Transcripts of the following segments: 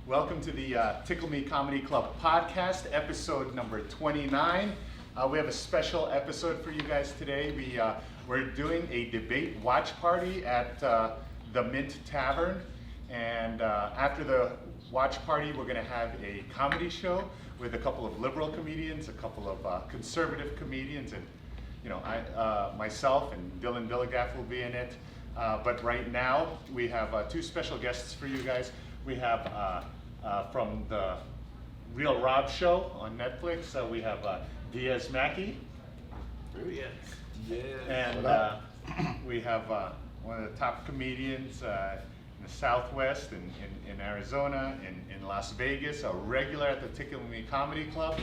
Welcome to the Tickle Me Comedy Club podcast, episode number 29. We have a special episode for you guys today. We're doing a debate watch party at the Mint Tavern. And after the watch party, we're going to have a comedy show with a couple of liberal comedians, a couple of conservative comedians, and myself and Dillon and Isaac will be in it. But right now, we have two special guests for you guys. We have from the Real Rob Show on Netflix, we have Diaz Mackie. Yes. And we have one of the top comedians in the Southwest, in Arizona, in Las Vegas, a regular at the Tickle Me Comedy Club,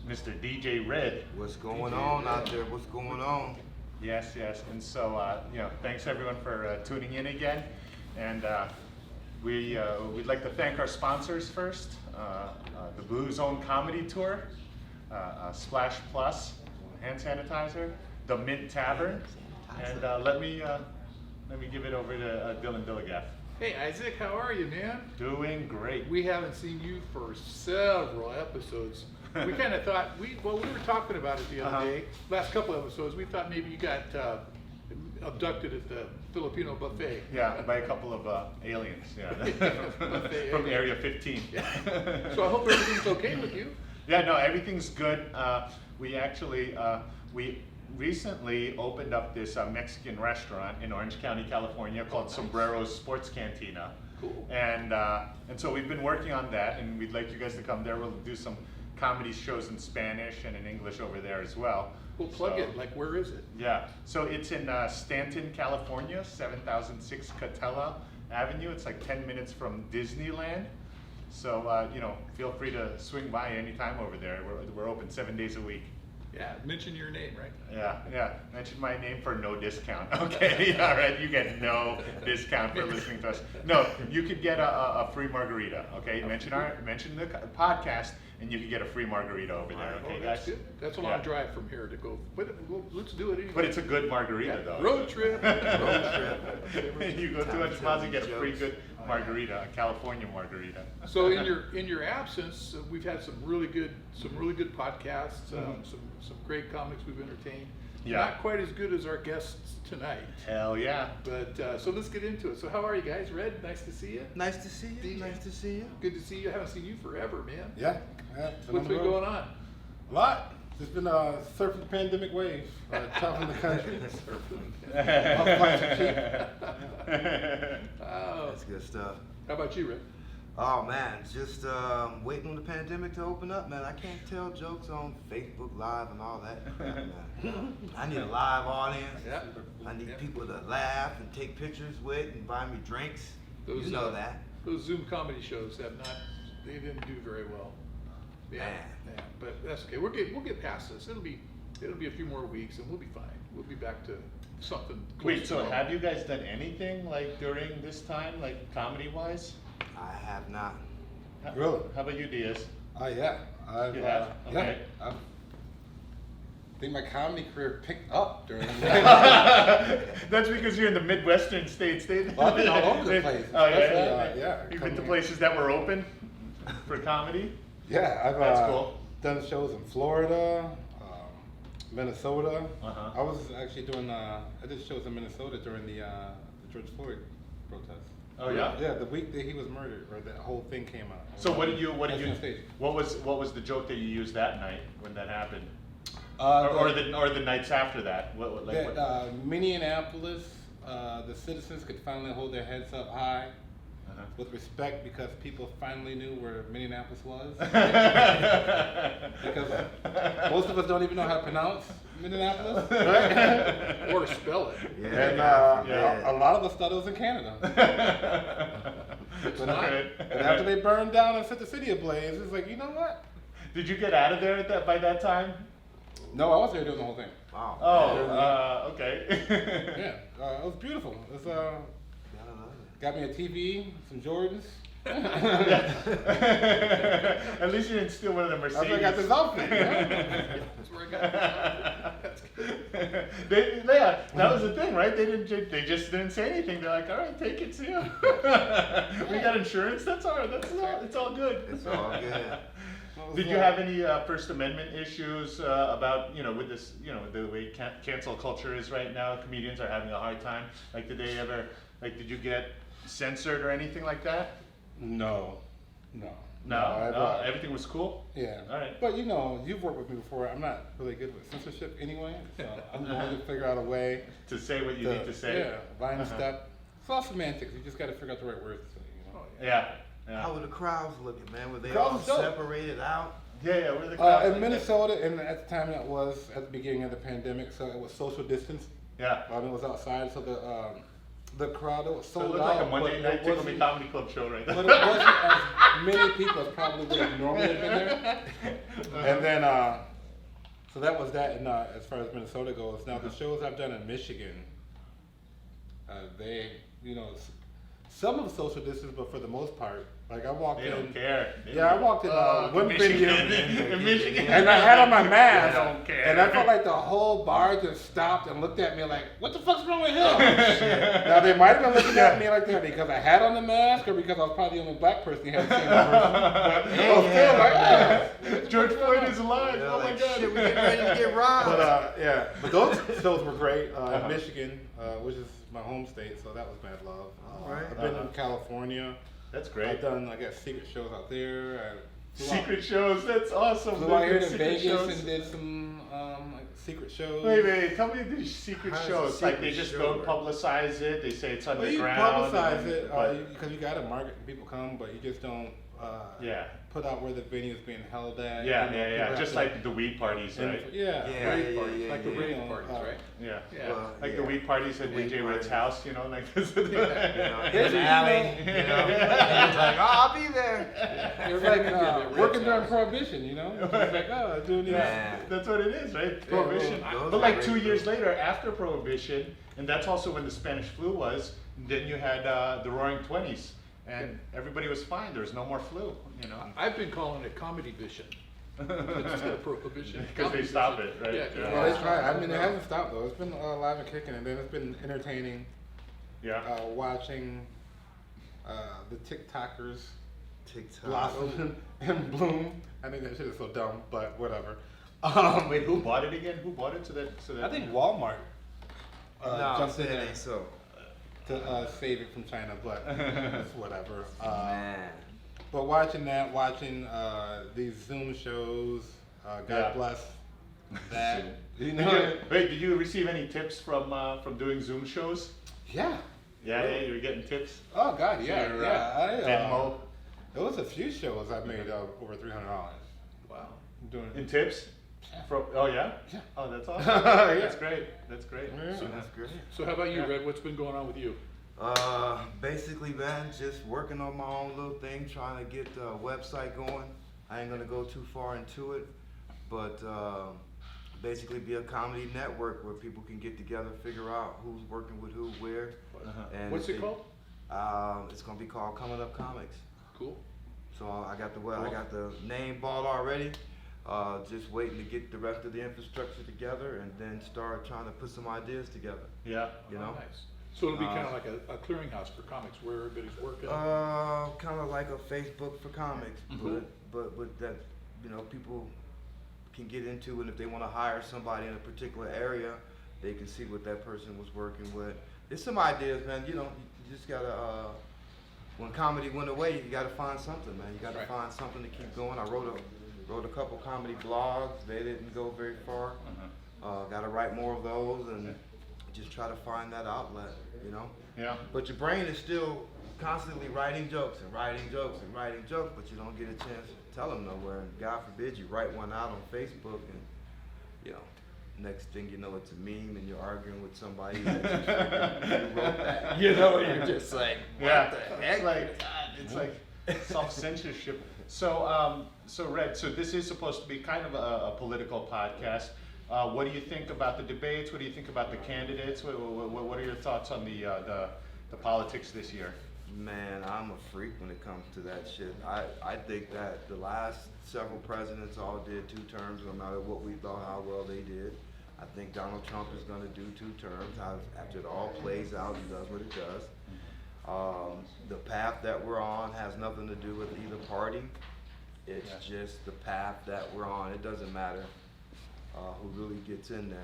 Mr. DJ Red. What's going on out there? What's going on? Yes. And so, thanks everyone for tuning in again. And we'd like to thank our sponsors first, the Blue Zone Comedy Tour, Splash Plus, hand sanitizer, the Mint Tavern, and let me give it over to Dillon and Isaac. Hey Isaac, how are you, man? Doing great. We haven't seen you for several episodes. We kind of thought, we were talking about it the other day, last couple episodes, we thought maybe you got abducted at the Filipino buffet. Yeah, by a couple of aliens, from Area 15. Yeah. So I hope everything's okay with you. Yeah, no, everything's good. We actually, we recently opened up this Mexican restaurant in Orange County, California called Sombrero's Sports Cantina. Cool. And so we've been working on that, and we'd like you guys to come there. We'll do some comedy shows in Spanish and in English over there as well. We'll plug it, like where is it? Yeah, so it's in Stanton, California, 7006 Catella Avenue. It's like 10 minutes from Disneyland. So, feel free to swing by anytime over there. We're open 7 days a week. Yeah, mention your name, right? Yeah. Mention my name for no discount. Okay, all right, you get no discount for listening to us. No, you could get a free margarita, okay? Mention the podcast, and you can get a free margarita over there, okay, guys? Good. That's a long drive from here to go, but let's do it anyway. But it's a good margarita, though. Road trip. You go 200 miles and get a free good margarita, a California margarita. So in your absence, we've had some really good podcasts, some great comics we've entertained. Yeah. Not quite as good as our guests tonight. Hell yeah. But so let's get into it. So how are you guys? Red, nice to see you. Nice to see you. DJ. Nice to see you. Good to see you. I haven't seen you forever, man. Yeah. What's been going on? A lot. Just been surfing the pandemic wave, traveling the country. Oh, That's good stuff. how about you, Red? Oh man, just waiting on the pandemic to open up, man. I can't tell jokes on Facebook Live and all that crap, man. I need a live audience. Yeah. I need people to laugh and take pictures with and buy me drinks. You know that. Those Zoom comedy shows they didn't do very well. Yeah, Man. yeah, but that's okay. We'll get past this. It'll be a few more weeks and we'll be fine. We'll be back to something close Wait, to so normal. have you guys done anything like during this time, like comedy-wise? I have not. Really? How about you, Diaz? Yeah. You have? Okay. I think my comedy career picked up during That's because you're in the Midwestern states. Well, I've been all over the place. Oh, especially, yeah? You've been to places that were open for comedy? Yeah, I've That's cool. done shows in Florida, Minnesota. Uh-huh. I was actually doing, I did shows in Minnesota during the George Floyd protest. Oh, yeah? Yeah, the week that he was murdered, or that whole thing came out. So what I was on stage. what was the joke that you used that night when that happened? Uh, Or the nights after that? Minneapolis, the citizens could finally hold their heads up high Uh-huh. with respect because people finally knew where Minneapolis was. Because most of us don't even know how to pronounce Minneapolis, right? Or spell it. Yeah. And Yeah. a lot of us thought it was in Canada. It's But, not. but after they burned down and set the city ablaze, it's like, you know what? Did you get out of there by that time? No, I was there doing the whole thing. Wow. Oh, okay. Yeah, it was beautiful. It was, Gotta love it. got me a TV, some Jordans, At least you didn't steal one of the Mercedes. That's where I got this outfit. Yeah. That's where I got this. That's good. Yeah, that was the thing, right? They just didn't say anything. They're like, all right, take it, see ya. We got insurance. That's all right. It's all good. It's all good. Did you have any First Amendment issues about, with this, the way cancel culture is right now? Comedians are having a hard time. Like, did you get censored or anything like that? No. Everything was cool? Yeah. All right. But you've worked with me before. I'm not really good with censorship anyway, so I'm going to figure out a way To say what you need to say? Yeah, line step. It's all semantics. You just got to figure out the right words to say. Yeah. How were the crowds looking, man? Were they Crowds all was dope. separated out? Yeah, where the crowd? In Minnesota, and at the time that was at the beginning of the pandemic, so it was social distance. Yeah. It was outside, so the crowd, it was So sold it looked out. like a Monday night Tickle Me wasn't- Comedy Club show right But there. it wasn't as many people as probably would have normally been there. And then, so that was that. And as far as Minnesota goes, now the shows I've done in Michigan, they, some of social distance, but for the most part, like I walked They in. don't care. Yeah, I walked in one venue. In Michigan. And I had on my mask, They don't care. and I felt like the whole bar just stopped and looked at me like, "What the fuck's wrong with him?" Now they might have been looking at me like that because I had on the mask, or because I was probably the only black person who hadn't seen the person. But I was still like, "Yeah." George Floyd is alive. Yeah, Oh my like, God. shit, we getting ready to get robbed. But those shows were great in Michigan, which is my home state, so that was mad love. All right. I've been in California. That's I've great. done, secret shows out there. Secret shows. That's awesome. Flew out here to Secret Vegas shows. and did some secret shows. Wait. Tell me these secret How's a shows. Like they secret just show don't work? publicize it. They say it's Well, underground. you publicize and- it but- because you got to market when people come, but you just don't Yeah. put out where the venue is being held at. Yeah. people have Just to- like the weed parties, right? Yeah. Yeah, Rave yeah, parties, yeah, like the yeah. rave parties, right? Yeah. Yeah. Well, Like yeah. the weed parties at Weed DJ Red's parties. house, like this. In Here's the the alley, email. and it's like, oh, I'll be there. It's like working during Prohibition, It's just like, doing these. Man. That's what it is, right? Prohibition. those But are like great 2 years shows. later, after Prohibition, and that's also when the Spanish flu was, then you had the Roaring Twenties, and everybody was fine. There was no more flu, I've been calling it comedy vision. Instead of prohibition. Because they Comedy stop vision. it, right? Yeah. Well, it's right. I mean, it hasn't stopped though. It's been live and kicking, and then it's been entertaining. Yeah. Watching the TikTokers TikTok. blossom and bloom. I think that shit is so dumb, but whatever. Wait, who bought it again? Who bought it so that? I think Walmart No, jumped in it there ain't so. to save it from China, but it's whatever. Man. But watching these Zoom shows, God Yeah. bless that. Wait, did you receive any tips from doing Zoom shows? Yeah. Yeah, you were getting tips. Oh God, yeah, Your, yeah. Venmo There was a few shows I made over $300 Wow. doing. and tips. Oh yeah. Yeah. Oh, that's awesome. Yeah. That's great. That's great. Yeah. So that's great. So how about you, Red? What's been going on with you? Basically, man, just working on my own little thing, trying to get the website going. I ain't gonna go too far into it, but basically be a comedy network where people can get together, figure out who's working with who, where. And What's if it they- called? It's gonna be called Coming Up Comics. Cool. So I got the name ball already. Just waiting to get the rest of the infrastructure together and then start trying to put some ideas together. Yeah. You know. Nice. So it'll be kind of like a clearinghouse for comics where everybody's working. Kind of like a Facebook for comics, but that people can get into, and if they want to hire somebody in a particular area, they can see what that person was working with. There's some ideas, man. You just gotta. When comedy went away, you gotta find something, man. You gotta Right. find something to keep going. I wrote a couple comedy blogs. They didn't go very far. Gotta write more of those and just try to find that outlet, Yeah. But your brain is still constantly writing jokes and writing jokes and writing jokes, but you don't get a chance to tell them nowhere. And God forbid you write one out on Facebook and, next thing you know, it's a meme and you're arguing with somebody that you freaking wrote that. You're just like, what Yeah. the heck? It's like self-censorship. So Red, so this is supposed to be kind of a political podcast. What do you think about the debates? What do you think about the candidates? What are your thoughts on the politics this year? Man, I'm a freak when it comes to that shit. I think that the last several presidents all did 2 terms, no matter what we thought how well they did. I think Donald Trump is going to do 2 terms. After it all plays out, he does what it does. The path that we're on has nothing to do with either party. It's just the path that we're on. It doesn't matter who really gets in there.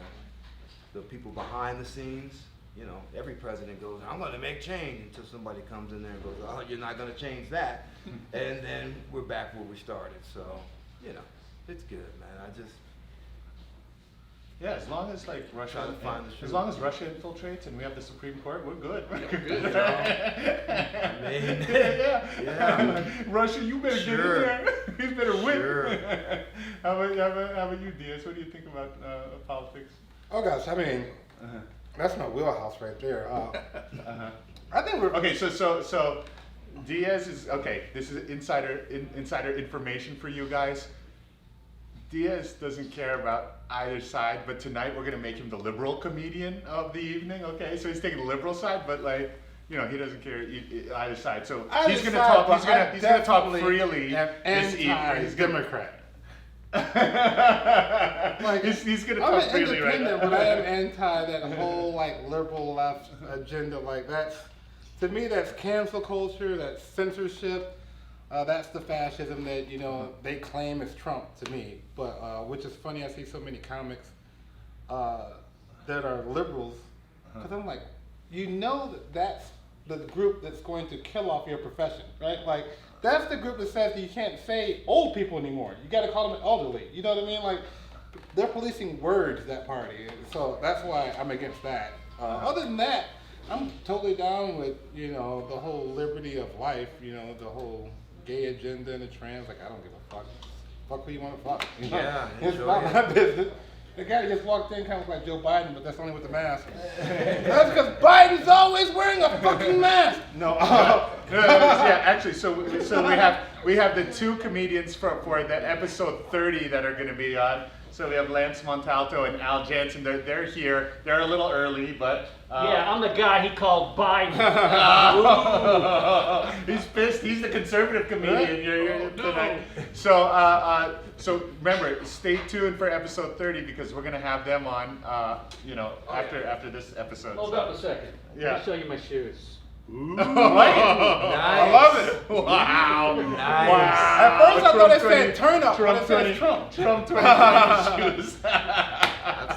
The people behind the scenes, you know, every president goes, I'm going to make change, until somebody comes in there and goes, oh, you're not going to change that. And then we're back where we started. So, you know, it's good, man. Yeah, as long as like Russia, Trying to find the as truth. long as Russia infiltrates and we have the Supreme Court, we're good. We're good. You know? I mean, yeah. Russia, you better Sure. get in there. You better win. Sure. How about you, Diaz? What do you think about politics? Oh gosh, I mean, that's my wheelhouse right there. I think we're Okay, so Diaz is okay. This is insider information for you guys. Diaz doesn't care about either side, but tonight we're gonna make him the liberal comedian of the evening. Okay, so he's taking the liberal side, but like, you know, he doesn't care either side. So he's gonna talk. He's gonna talk freely this evening. He's gonna- Democrat. Like he's gonna talk I'm freely right independent, now. but I am anti that whole like liberal left agenda. Like that's, to me, that's cancel culture, that's censorship. That's the fascism that, you know, they claim is Trump to me. But which is funny, I see so many comics that are liberals, because I'm like, you know that's the group that's going to kill off your profession, right? Like that's the group that says that you can't say old people anymore. You got to call them elderly. You know what I mean? Like they're policing words, that party. So that's why I'm against that. Other than that, I'm totally down with, you know, the whole liberty of life, you know, the whole gay agenda and the trans. Like, I don't give a fuck. Fuck who you want to fuck. You know? Yeah, It's enjoy not it. my business. The guy that just walked in kind of looked like Joe Biden, but that's only with the mask. That's because Biden's always wearing a fucking mask. No, yeah, actually, so we have the 2 comedians for the episode 30 that are going to be on. So we have Lance Montalto and Al Jansen. They're here. They're a little early, but Yeah, I'm the guy he called Biden. he's pissed. He's the conservative comedian. You're no. tonight. So remember, stay tuned for episode 30 because we're gonna have them on. You know, after this episode. Hold up a second. Yeah. Let me show you my shoes. Ooh. I love it. Wow. Nice. Wow. At first I thought it said Trump turn up, but it 20, says Trump. Trump 2020 shoes.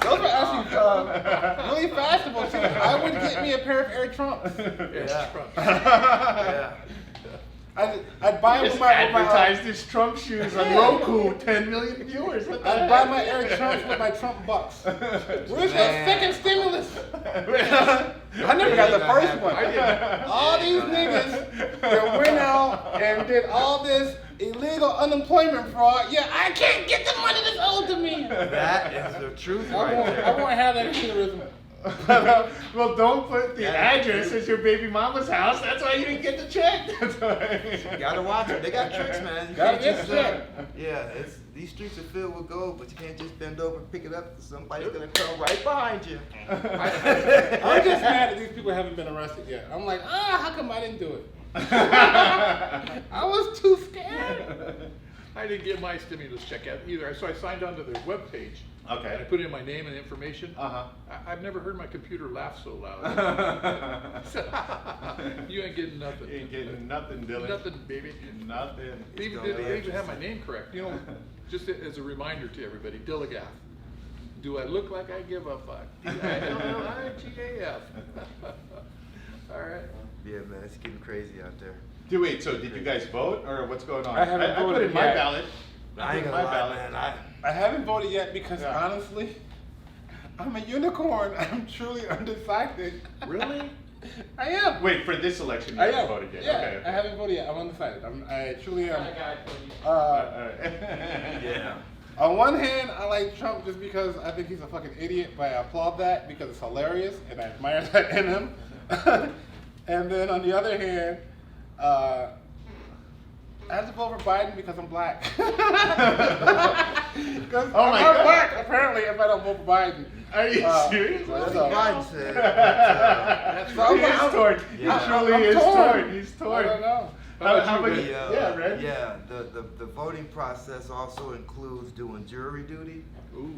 Those are actually really fashionable shoes. I would get me a pair of Air Trumps. It's Trump. Yeah. I'd buy them Just with my advertised his Trump shoes on Roku. 10 million viewers. What the I'd heck? buy my Air Trumps with my Trump bucks. Where's the Man. second stimulus? I never got the first one. I did. All these niggas that went out and did all this illegal unemployment fraud. Yeah, I can't get the money that's owed to me. That is the truth I right won't there. have that aneurysm. Well, don't put the Yeah. address as your baby mama's house. That's why you didn't get the check. That's why. You gotta watch it. They got tricks, man. You Gotta can't get just, set. yeah, these streets are filled with gold, but you can't just bend over and pick it up because somebody's gonna come right behind you. I'm just mad that these people haven't been arrested yet. I'm like, how come I didn't do it? I was too scared. I didn't get my stimulus check out either, so I signed onto their webpage. And I Okay. put in my name and information. Uh-huh. I've never heard my computer laugh so loud. You ain't getting nothing. You ain't getting nothing, Dillon. Nothing, baby. Nothing. They even, gonna be they even have my interesting. name correct. You know, just as a reminder to everybody, Dilligaff. Do I look like I give a fuck? D-I-L-L-I-G-A-F. All right. Yeah, man, it's getting crazy out there. Wait, so did you guys vote or what's going on? I haven't I put voted in my yet. ballot. I ain't put in gonna my lie, ballot. man. I haven't voted yet because Yeah. honestly, I'm a unicorn. I'm truly undecided. Really? I am. Wait, for this election you I haven't am. voted yet? Yeah, Okay. I haven't voted yet. I'm undecided. I truly am. I got it for you. Alright. Yeah. On one hand, I like Trump just because I think he's a fucking idiot, but I applaud that because it's hilarious and I admire that in him. And then on the other hand, I have to vote for Biden because I'm black. Because Oh my I'm God. black, apparently, if I don't vote for Biden. Are you serious? That's So- what Biden said. He is torn. He Yeah. truly I'm is torn. torn. He's torn. I don't know. How about The, you? Yeah, Red? Yeah, the voting process also includes doing jury duty. Ooh.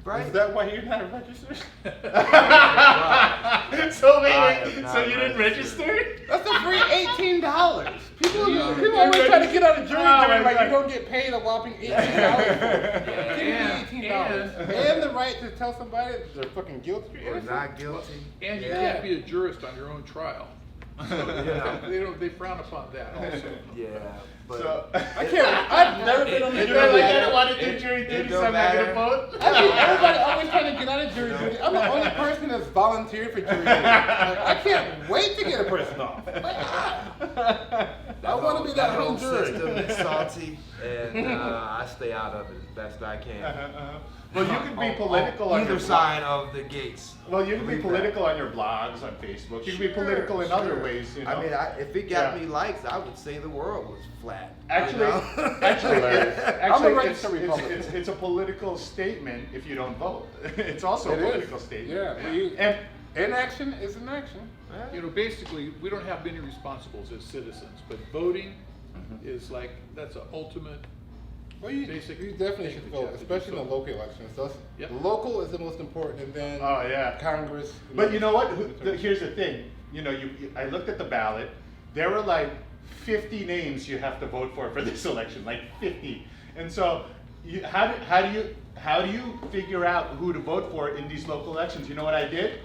Right? Is that why you're not registered? So I wait, am not so you didn't registered. register? That's a free $18. People You- always try to get out of jury Oh, duty my like God. you don't get paid a whopping $18 for it. Give me $18. And the right to tell somebody they're fucking guilty or Or innocent. not guilty. And you Yeah. can't be a jurist on your own trial. So Yeah. they frown upon that also. Yeah, but So, I've never been on the It They're jury. like, I don't don't want to It- do jury it duty, don't so I'm not going to matter. vote. I mean, everybody always trying to get out of jury duty. I'm the only person that's volunteered for jury duty. Like, I can't wait to get a person off. Like, I want to be that whole home jury. system is salty, and I stay out of it as best I can. Well, you can be On political on either your side of the gates. Well, you can be Believe that. political on your blogs, on Facebook. You can be Sure, political in other sure. ways, you know. I mean, if it got Yeah. me likes, I would say the world was flat. you Actually, know? actually, I'm a it's, registered Republican. it's a political statement if you don't vote. It's also It a is. political statement. Yeah, but you- And Inaction is an action. You know, basically, we don't have many responsibles as citizens, but voting is like, that's an ultimate. Well, you Basic definitely thing should that you vote, have to do, especially in so- the local elections. So Yep. local is the most important, and then Oh, yeah. Congress. But you know what? Here's the thing. You know, I looked at the ballot. There were like 50 names you have to vote for this election, like 50. And so, how do you figure out who to vote for in these local elections? You know what I did?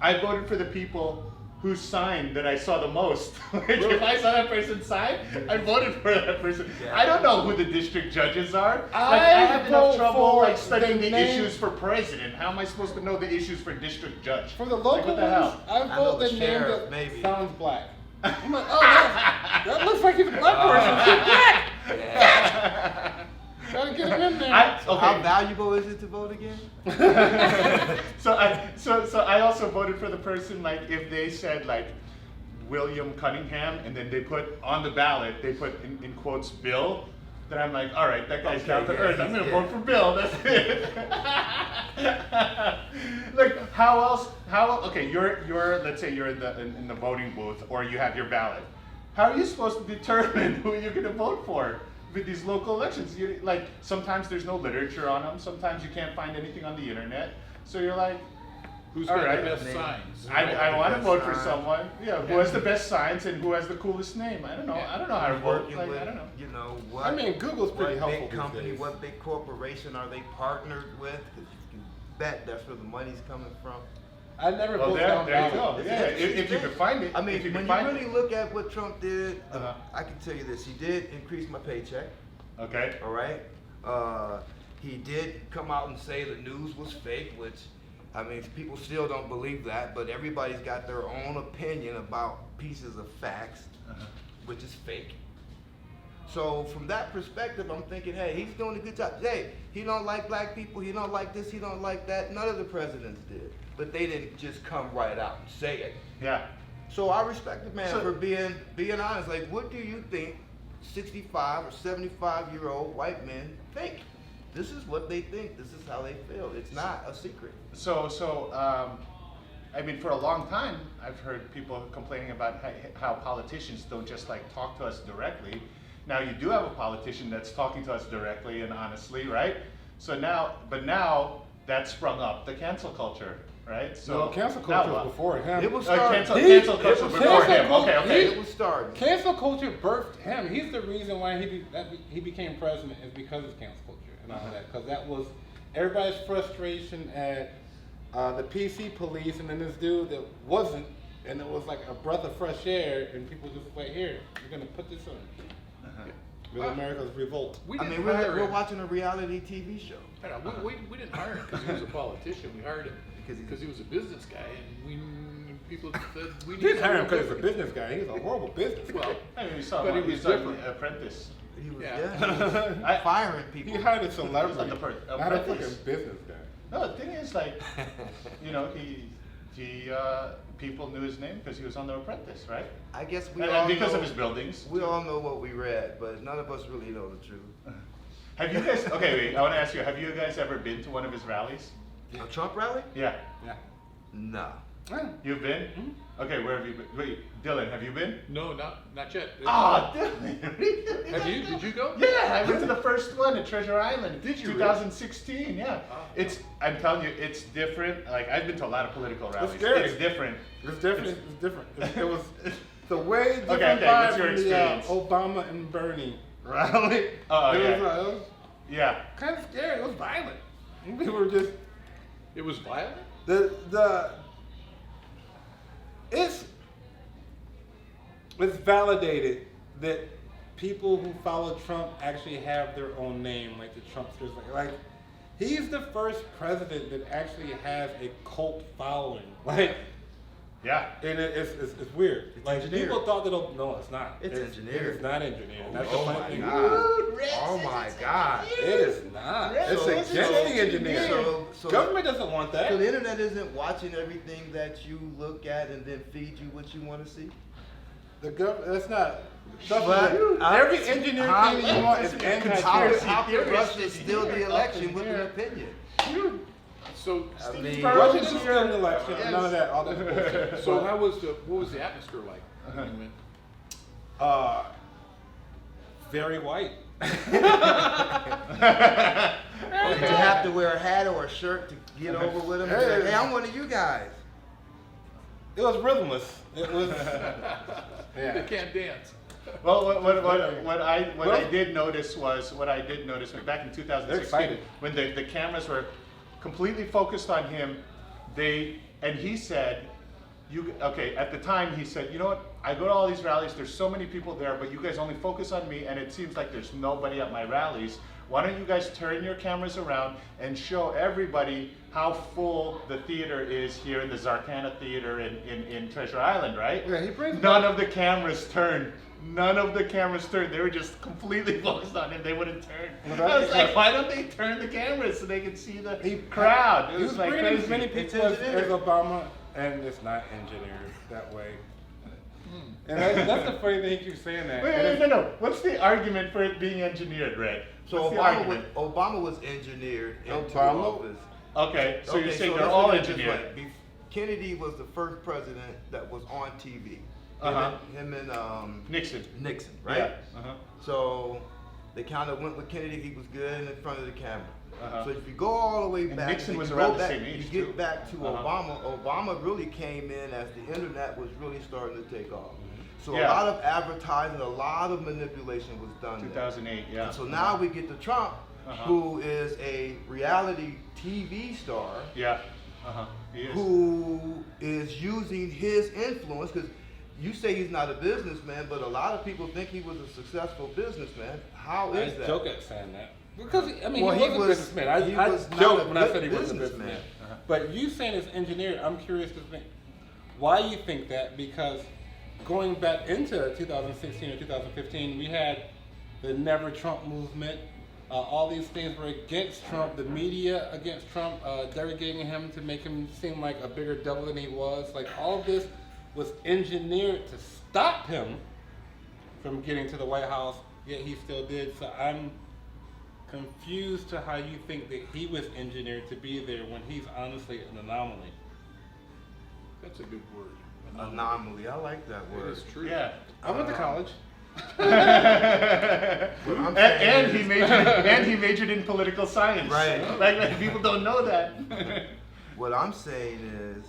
I voted for the people whose sign that I saw the most. Like, if I saw that person's sign, I voted for that person. Yeah. I don't know who the district judges are. Like, I I have enough vote trouble for like studying the the name- issues for president. How am I supposed to know the issues for district judge? For the Like, local what the hell? ones, I I know vote the the name sheriff, that maybe. sounds black. I'm like, oh, that looks like he's a black person. He's black. Yeah. Gotta get him in there. So how valuable is it to vote again? So I also voted for the person, like, if they said like William Cunningham and then they put on the ballot, they put in quotes Bill, then I'm like, all right, that guy's Okay, down to yeah, earth. I'm gonna yeah. vote for Bill. That's it. Like, how else? Okay, you're let's say you're in the voting booth or you have your ballot. How are you supposed to determine who you're gonna vote for with these local elections? Like, sometimes there's no literature on them. Sometimes you can't find anything on the internet. So you're like, Who's All got right. the best Name. signs? I want to Best vote for sign. someone. Yeah, who has the best signs and who has the coolest name. I don't know. I don't know how to vote. Working Like, with, I don't know. you know, what, I mean, Google's pretty what helpful big these company, days. what big corporation are they partnered with? 'Cause you can bet that's where the money's coming from. I never Well, voted on there you ballot. go. It's Yeah, interesting if you thing. could find it. I mean, if you when could you find really look at what Trump did, Uh-huh. I can tell you this: he did increase my paycheck. it. Okay. All right. He did come out and say the news was fake, which, I mean, people still don't believe that, but everybody's got their own opinion about pieces of facts, which is fake. So from that perspective, I'm thinking, hey, he's doing a good job. Hey, he don't like black people, he don't like this, he don't like that. None of the presidents did, but they didn't just come right out and say it. Yeah. So I respect the man So- for being honest. Like, what do you think 65 or 75-year-old white men think? This is what they think. This is how they feel. It's not a secret. I mean, for a long time, I've heard people complaining about how politicians don't just like talk to us directly. Now you do have a politician that's talking to us directly and honestly, right? So now that's sprung up, the cancel culture, right? So No, cancel now culture what? was before him. It was started. Cancel He- culture it was before him. cancel Okay, cul- okay. It was started. Cancel culture birthed him. He's the reason why he became president is because of cancel culture and all that. Because that was everybody's frustration at the PC police and then this dude that wasn't, and it was like a breath of fresh air, and people just like, here, we're gonna put this on. Real America's revolt. We I didn't mean, hire we're him. watching a reality TV show. I know, we didn't hire him because he was a politician. We hired him because he was a business guy, and people said we He need didn't hire him someone because he's a different. business guy. He's a horrible business guy. Well, I mean, you saw But him, he was he's on different. Apprentice. He was, I- firing people. He hired a He's celebrity, like the not a apprentice. fucking business guy. No, the thing is, like, you know, people knew his name because he was on The Apprentice, right? I guess we And all because know, of his buildings. We all know what we read, but none of us really know the truth. Have you guys? Okay, wait. I want to ask you. Have you guys ever been to one of his rallies? A Trump rally? Yeah. Yeah. No. You've been? Okay, where have you been? Wait, Dillon, have you been? No, not yet. Ah, Dillon. Have you? Did you go? Yeah, I went to the first one at Treasure Island. Did you really? 2016, yeah. Ah. I'm telling you, it's different. Like, I've been to a lot of political rallies. scary. It's different. It's different. It's different. It was the way different Okay, vibe what's your from the experience? Obama and Bernie rally. Oh, it yeah. was Yeah. kind of scary. It was violent. We were just It was violent? it's validated that people who follow Trump actually have their own name, like the Trumpsters. Like he's the first president that actually has a cult following. Like, Yeah. and it's weird. It's Like engineered. people thought that no, it's not. It's engineered. It's not engineered. That's Oh the funny my thing. God. Oh my God. It is not. It's So- against the engineer. So- Government doesn't want that. So the internet isn't watching everything that you look at and then feed you what you want to see? The government. That's not. But Every engineering thing that you want is anti-terrorist. How can Russia steal the election with an opinion? So, I mean, Russia didn't steal an election. None of that. All that bullshit. so what was the atmosphere like when you went? Very white. Did you have to wear a hat or a shirt to get over with them? Hey. Hey, I'm one of you guys. It was rhythmless. It was. They Yeah. can't dance. Well, what I did notice was back in 2016 excited. when the cameras were completely focused on him. He said, at the time he said, you know what? I go to all these rallies. There's so many people there, but you guys only focus on me, and it seems like there's nobody at my rallies. Why don't you guys turn your cameras around and show everybody how full the theater is here in the Zarkana Theater in Treasure Island, right? Yeah, he brings None of the cameras turned. None of the cameras turned. They were just completely focused on him. They wouldn't turn. Well, I was like, why don't they turn the cameras so they can see the crowd? It He was was like bringing crazy. as many people as Obama, and it's not engineered that way. And that's the funny thing. He keeps saying that. Wait, no. What's the argument for it being engineered, Red? So What's the argument? Obama was engineered into Obama? office. Okay, so you're saying they're let's all look at it this engineered. way. Kennedy was the first president that was on TV. Uh-huh. Him and Nixon. Nixon, right? Yeah. Uh-huh. So they kind of went with Kennedy. He was good in front of the camera. Uh-huh. So if you go all the way And back, Nixon if was you around go the back, same age, you get too. back to Uh-huh. Obama. Obama really came in as the internet was really starting to take off. So Yeah. a lot of advertising, a lot of manipulation was done there. 2008, yeah. And so now we get to Trump, Uh-huh. who is a reality TV star, Yeah. Uh-huh. He is. who is using his influence, because you say he's not a businessman, but a lot of people think he was a successful businessman. How I is that? joke at saying that. Because, I mean, Well, he he was a was- businessman. he I was not joked a when I good said he was a businessman. businessman. Uh-huh. But you saying it's engineered, I'm curious to think why you think that, because going back into 2016 or 2015, we had the Never Trump movement. All these things were against Trump, the media against Trump, delegating him to make him seem like a bigger devil than he was. Like, all of this was engineered to stop him from getting to the White House, yet he still did. So I'm confused to how you think that he was engineered to be there when he's honestly an anomaly. That's a good word. Anomaly. I like that It word. is true. Yeah. I went to college. I'm saying and he majored in political science. Right. Like people don't know that. What I'm saying is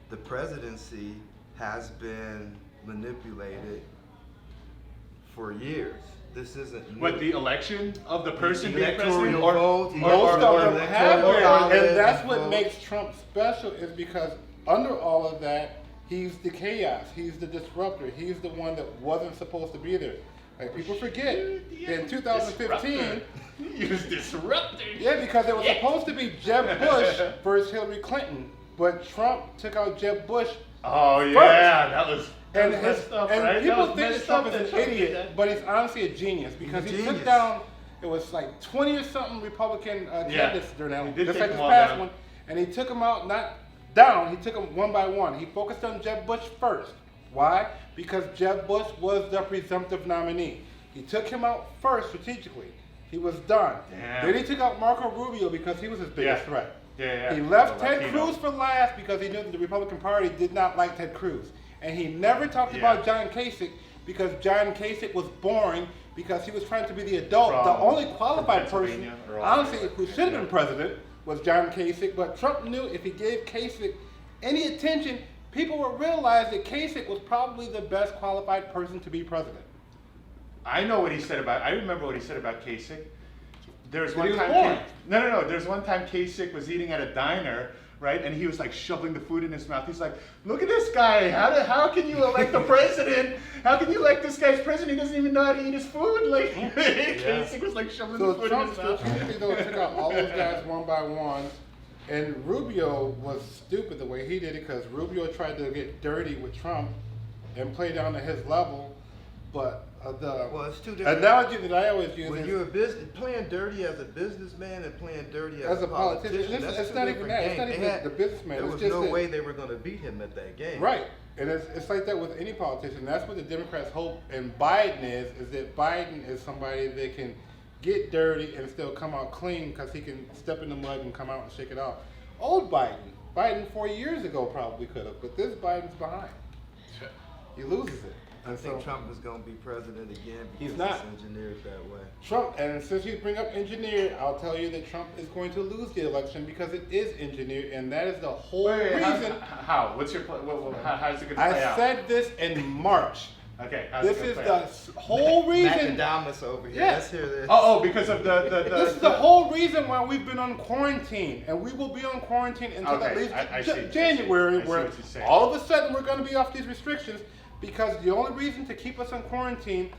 the presidency has been manipulated for years. This isn't new. What, the election of the person being electoral president? vote, Most of them electoral have been, college and that's what vote. makes Trump special, is because under all of that, he's the chaos, he's the disruptor, he's the one that wasn't supposed to be there. Like, people forget, in 2015, He was disruptor. yeah, because it was supposed to be Jeb Bush versus Hillary Clinton, but Trump took out Jeb Bush, Oh yeah, that was and, messed up, right? That people was think that messed Trump up is that an Trump did idiot, that. but he's honestly a genius, because He's he a took genius. down, it was like 20 or something Republican candidates during that He one, did just take like them this all past down. one, and he took them out, not down, he took them one by one. He focused on Jeb Bush first. Why? Because Jeb Bush was the presumptive nominee. He took him out first strategically. He was done. Damn. Then he took out Marco Rubio because he was his biggest Yeah. threat. Yeah. He left The Ted Latino. Cruz for last because he knew that the Republican Party did not like Ted Cruz. And he never talked Yeah. about John Kasich because John Kasich was boring because he was trying to be the adult. From- the only qualified from person, Pennsylvania or honestly, Ohio. who should have been Yeah. president was John Kasich. But Trump knew if he gave Kasich any attention, people would realize that Kasich was probably the best qualified person to be president. I know what he said about. I remember what he said about Kasich. There's That one he was time. boring. No. There's one time Kasich was eating at a diner, right? And he was like shoveling the food in his mouth. He's like, "Look at this guy. How can you elect the president? How can you elect this guy's president? He doesn't even know how to eat his food." Like Kasich was like shoveling So the food Trump in his mouth. strategically though took out all those guys one by one, and Rubio was stupid the way he did it because Rubio tried to get dirty with Trump and play down to his level, but Well, it's two different. analogy that I always use When is you're playing dirty as a businessman and playing dirty As as a politician, that's it's two not even different that. It's not games. even They had- the businessman. There It's was just no that- way they were going to beat him at that game. right, and it's like that with any politician. That's what the Democrats hope, and Biden is that Biden is somebody that can get dirty and still come out clean because he can step in the mud and come out and shake it off. Old Biden 4 years ago probably could have, but this Biden's behind. He loses it. I And think so Trump is going to be president again because He's not. it's engineered that way. Trump, and since you bring up engineered, I'll tell you that Trump is going to lose the election because it is engineered, and that is the whole Wait, reason. how? What's your how's it gonna play I out? said this in March. Okay. How's This it gonna is play the out? whole reason. Macadamus over here. Yeah. Let's hear this. Oh, because of the This is the whole reason why we've been on quarantine, and we will be on quarantine until Okay, at least I see. January, I see where what you're saying. all of a sudden we're going to be off these restrictions because the only reason to keep us on quarantine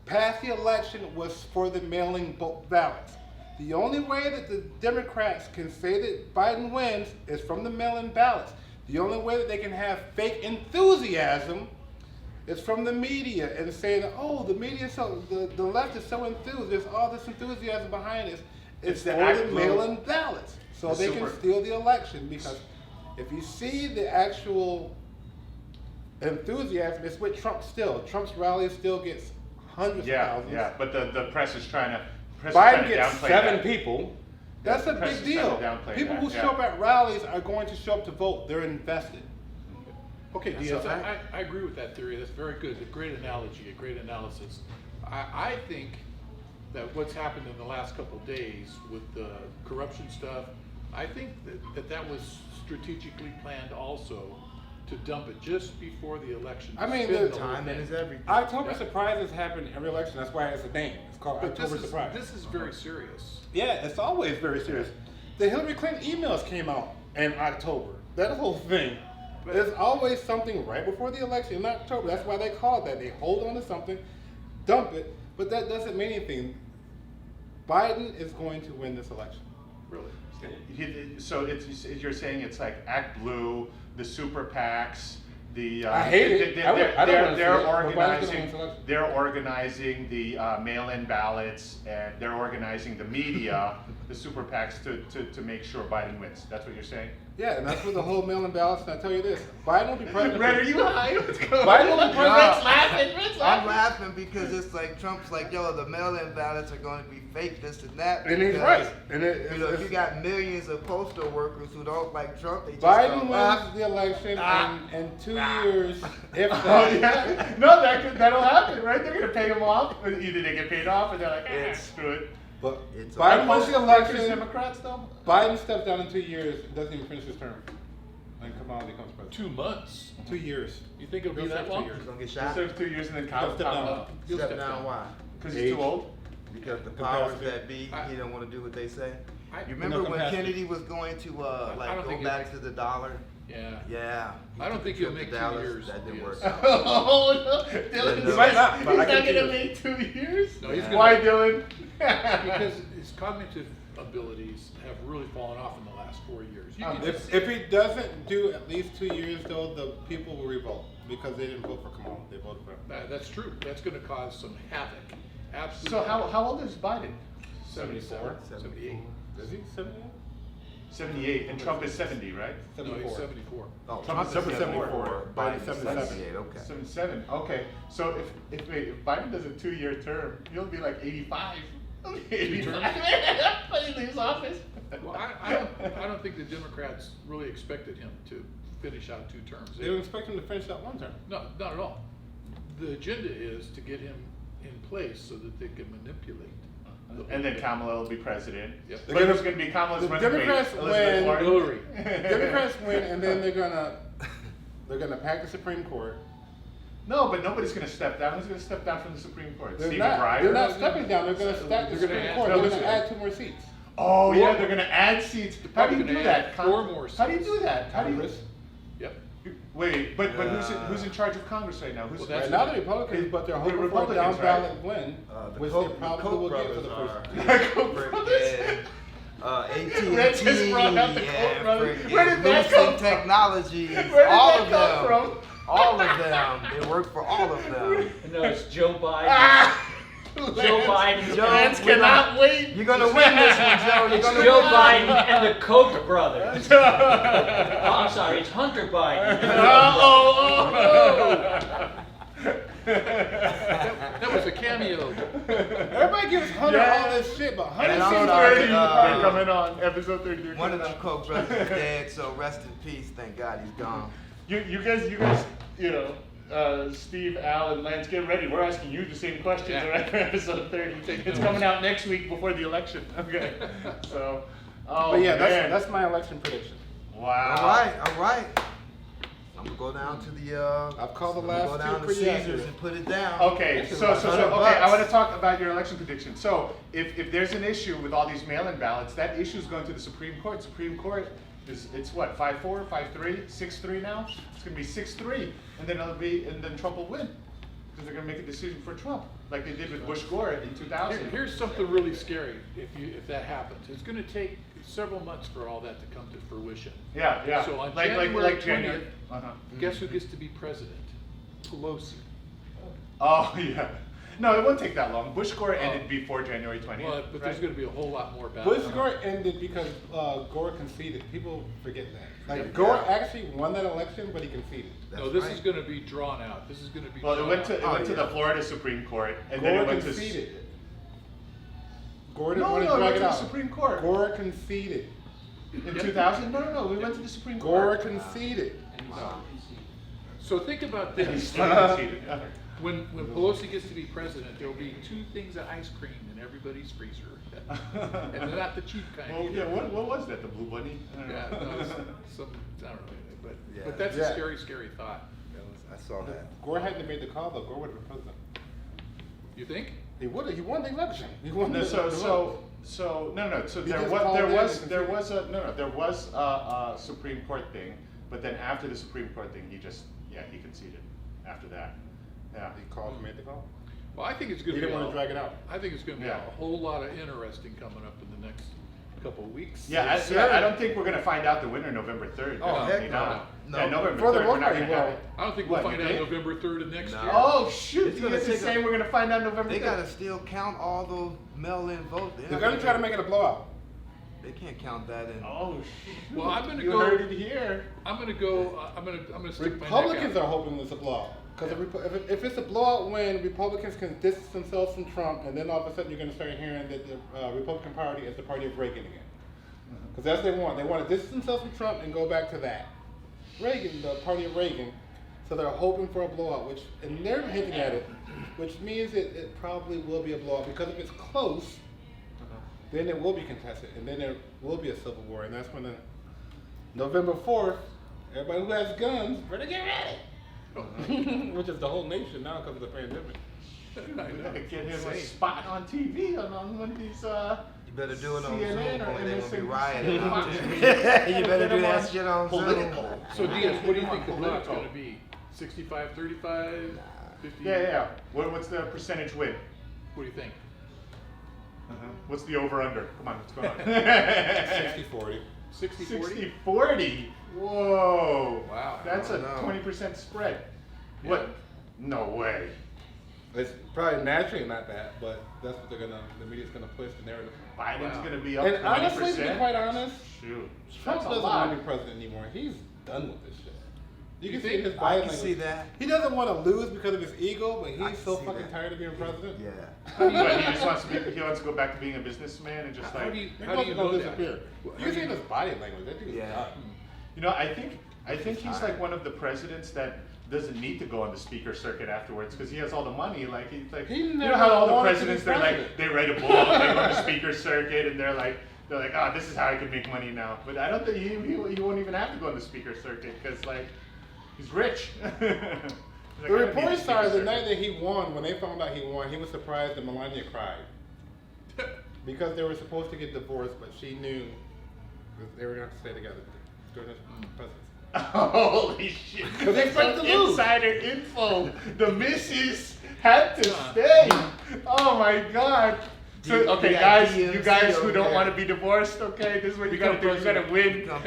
past the election was for the mailing ballots. The only way that the Democrats can say that Biden wins is from the mail-in ballots. The only way that they can have fake enthusiasm is from the media and saying, oh, the media, the left is so enthused. There's all this enthusiasm behind it. It's It's the for act the blue. mail-in ballots, so The they super- can steal the election. Because if you see the actual enthusiasm, it's with Trump still. Trump's rallies still gets hundreds of thousands. Yeah. But the press is trying to. Biden gets downplay 7 that. people. That's a press big is trying to deal. downplay People that, who yeah. show up at rallies are going to show up to vote. They're invested. Okay, So Diaz, I agree with that theory. That's very good. A great analogy, a great analysis. I think that what's happened in the last couple of days with the corruption stuff, I think that was strategically planned also to dump it just before the election. I mean, Spin the the whole Timing thing. is everything. October surprises happen every election. That's why it's a name. It's called But October Surprise. this is very serious. Yeah, it's always very serious. The Hillary Clinton emails came out in October. That whole thing. There's always something right before the election in October. That's why they call it that. They hold on to something, dump it, but that doesn't mean anything. Biden is going to win this election. Really. So you're saying it's like Act Blue, the super PACs, the I hate it. I don't wanna see they're it, but Biden's gonna win organizing this election. they're organizing the mail-in ballots and they're organizing the media, the super PACs to make sure Biden wins. That's what you're saying? Yeah, and that's where the whole mail-in ballots. And I tell you this, Biden will be president. Red, are you high? What's going Biden will on? be Red's president. laughing. Red's I'm laughing. laughing because it's like Trump's like, yo, the mail-in ballots are going to be fake, this and that. And he's because, right. And You know, you got millions of postal workers who don't like Trump. They just Biden go, wins the election in 2 years, if Oh that. yeah, no, that'll happen, right? They're gonna pay him off. Either they get paid off, or they're like, screw it. But It's Biden wins the Most election. Democrats, though. Biden steps down in 2 years, doesn't even finish his term, and Kamala becomes president. 2 months. 2 years. You think it'll be He'll that serve 2 long? years. He's going to get He'll shot. serve 2 years and then He'll count step down. up He'll Step step down down. why? because he's too old. Because the Capacity. powers that be, I- he don't want to do what they say. I- You remember No when capacity. Kennedy was going to I like don't go think back to the dollar? Yeah. Yeah. I don't took think a he'll trip make to 2 Dallas. years, That didn't yes. work out. Oh no, Dylan! He says might not, but he's I not can gonna see make 2 years. No, he's gonna- Why, Dylan? Because his cognitive abilities have really fallen off in the last 4 years. You can just- If he doesn't do at least 2 years, though, the people will revolt because they didn't vote for Kamala. They voted for him. that's true. That's going to cause some havoc. Absolutely. So how old is Biden? 74, 78. Is he 78? 78, and Trump is 70, right? No, he's 74. Oh, Trump is is 74, Biden Biden's is 77. 78, okay. 77. Okay, so if Biden does a 2-year term, he'll be like 85. He'll be 85 when he leaves office. Well, I don't think the Democrats really expected him to finish out 2 terms. They don't expect him to finish that 1 term. No, not at all. The agenda is to get him in place so that they can manipulate. And then Kamala will be president. Yep. But who's going to be Kamala's The running mate? Democrats Elizabeth win. Warren? Hillary. Democrats win, and then they're gonna pack the Supreme Court. No, but nobody's going to step down. Who's going to step down from the Supreme Court? They're Stephen not. Breyer? They're not stepping down. They're gonna stack the They're gonna Supreme add- Court. no, They're listen. gonna add 2 more seats. Oh, yeah, they're going to add seats. How do you They're do gonna that? add 4 more How do you seats. do that? How do you? Congress. Yep. Wait, but who's in charge of Congress right now? Who's Well, Right that's- now the Republicans, but they're The hoping for a Republicans, down ballot win, The which Koch, they probably will get for the first. freaking, AT&T, Red just brought out the Koch brothers. freaking Where did that come Lucent from? Technologies, Where did all that of come them, from? all of them. They work for all of them. No, it's Joe Biden. Ah! Joe Biden. Joe, Lance we're cannot gonna- wait. You're gonna win this one, Joe. You're It's gonna Joe win. Biden and the Koch brothers. Oh, I'm sorry, it's Hunter Biden. That was a cameo. Everybody gives Hunter Yeah. all this shit, but Hunter And I'm seems sorry, They're uh, coming on episode 30. They're One of coming them on. Koch brothers is dead, so rest in peace. Thank God he's gone. You guys, Steve, Al, and Lance, get ready. We're asking you the same questions, Yeah. all right, for episode 30. It's coming out next week before the election. Okay. So, But yeah, man. that's my election prediction. Wow. All right. I'm gonna go down to the. I've called the I'm gonna last go two down to pretty Caesars accurate. and put it down. Okay, This is so like okay, $100. I want to talk about your election prediction. So, if there's an issue with all these mail-in ballots, that issue is going to the Supreme Court. Supreme Court it's what, 5-4, 5-3, 6-3 now? It's gonna be 6-3, and then Trump will win because they're gonna make a decision for Trump, like they did with Bush Gore in 2000. Here's something really scary if that happens. It's going to take several months for all that to come to fruition. Yeah. So on like January January. 20th, Uh-huh. guess who gets to be president? Pelosi. Oh yeah. No, it won't take that long. Bush Gore ended before January 20th. Well, but there's right? going to be a whole lot more ballots. Bush Gore ended because Gore conceded. People forget that. Like Yeah. Gore actually won that election, but he conceded. No, this is going to be drawn out. This is going to be. Well, it drawn went to out. the Florida Supreme Court, and then Gore it went conceded. to. Gore didn't No, want no, to it drag went it to the out. Supreme Court. Gore conceded. In 2000? No, we went to the Supreme Gore Court. conceded. So think about He's this. still conceded. When Pelosi gets to be president, there will be 2 things of ice cream in everybody's freezer, and they're not the cheap kind. Well, either. yeah, what was that? The Blue Bunny? I don't Yeah, know. no, I don't know, Yeah. but that's Yeah. a scary, scary thought. I saw that. Gore hadn't made the call though. Gore would have been president. You think? He would have. He won the election. He won No, the so vote. no. So He there just was called there in was and there conceded. was a Supreme Court thing, but then after the Supreme Court thing, he conceded. After that, yeah. He called and made the call. Well, I think it's He going to be. didn't want to drag it out. I think it's going to be Yeah. a whole lot of interesting coming up in the next couple of weeks. Yeah, Yes, sir. I don't think we're gonna find out the winner November 3rd. Oh, No, heck you no. know. No. Yeah, November For the 3rd, most we're not part, gonna you have will. it. I don't think we'll What, find you out think? November 3rd of next No. year. Oh shoot! It's gonna He is take saying we're gonna find out November 3rd. They gotta still count all those mail-in votes. They're gonna try to make it a blowout. They can't count that in. Oh shoot! Well, I'm gonna you go- heard it here. I'm going to go. I'm going to stick Republicans my neck are out. hoping it's a blowout. Because if it's a blowout win, Republicans can distance themselves from Trump, and then all of a sudden you're going to start hearing that the Republican Party is the party of Reagan again. Because that's what they want. They want to distance themselves from Trump and go back to that. Reagan, the party of Reagan. So they're hoping for a blowout, and they're hinting at it, which means it probably will be a blowout. Because if it's close, then it will be contested, and then there will be a civil war, and that's when November 4th, everybody who has guns better get ready. Which is the whole nation now because of the pandemic. I We know. gotta get him a Insane. spot on TV on one of these. You better do it on CNN Zoom or or they're gonna be MSNBC. rioting out there. You better do that shit on Zoom. Political. So Diaz, what do you think the Political. blowout's going to be? 65, 35, 50? Yeah. What's the percentage win? What do you think? What's the over/under? Come on, what's going on? 60-40. 60, 40? 60-40. Whoa. Wow. That's I a don't know. 20% spread. Yeah. What? No way. It's probably naturally not that, but that's what the media's gonna push the narrative. Biden's going to be up And 20%. honestly, to be quite honest, Shoot. Trump That's a doesn't lot. want to be president anymore. He's done with this shit. You can see think? his I body can language. see that. He doesn't want to lose because of his ego, but I he's can so see fucking that. tired of being president. Yeah. But he just wants to go back to being a businessman and just How like, do you He know wants to that? disappear. You can see his body language. That dude's Yeah. done. I think he's like one of the presidents that doesn't need to go on the speaker circuit afterwards because he has all the money. Like He you know never how all the wanted to be presidents they're like president. they write a book, they go on the speaker circuit, and they're like, oh, this is how I can make money now. But I don't think he won't even have to go on the speaker circuit because like he's rich. He's like, The "I don't need reports speaker are the circuit." night that he won, when they found out he won, he was surprised that Melania cried. Because they were supposed to get divorced, but she knew that they were going to stay together during his presidency. Holy shit! Because they expect Some to lose. insider info. The missus had to stay. Oh my god. So, okay, Yeah, guys, DMC you guys who don't okay. want to be divorced, okay, this is what you Become gotta do. You gotta win. Become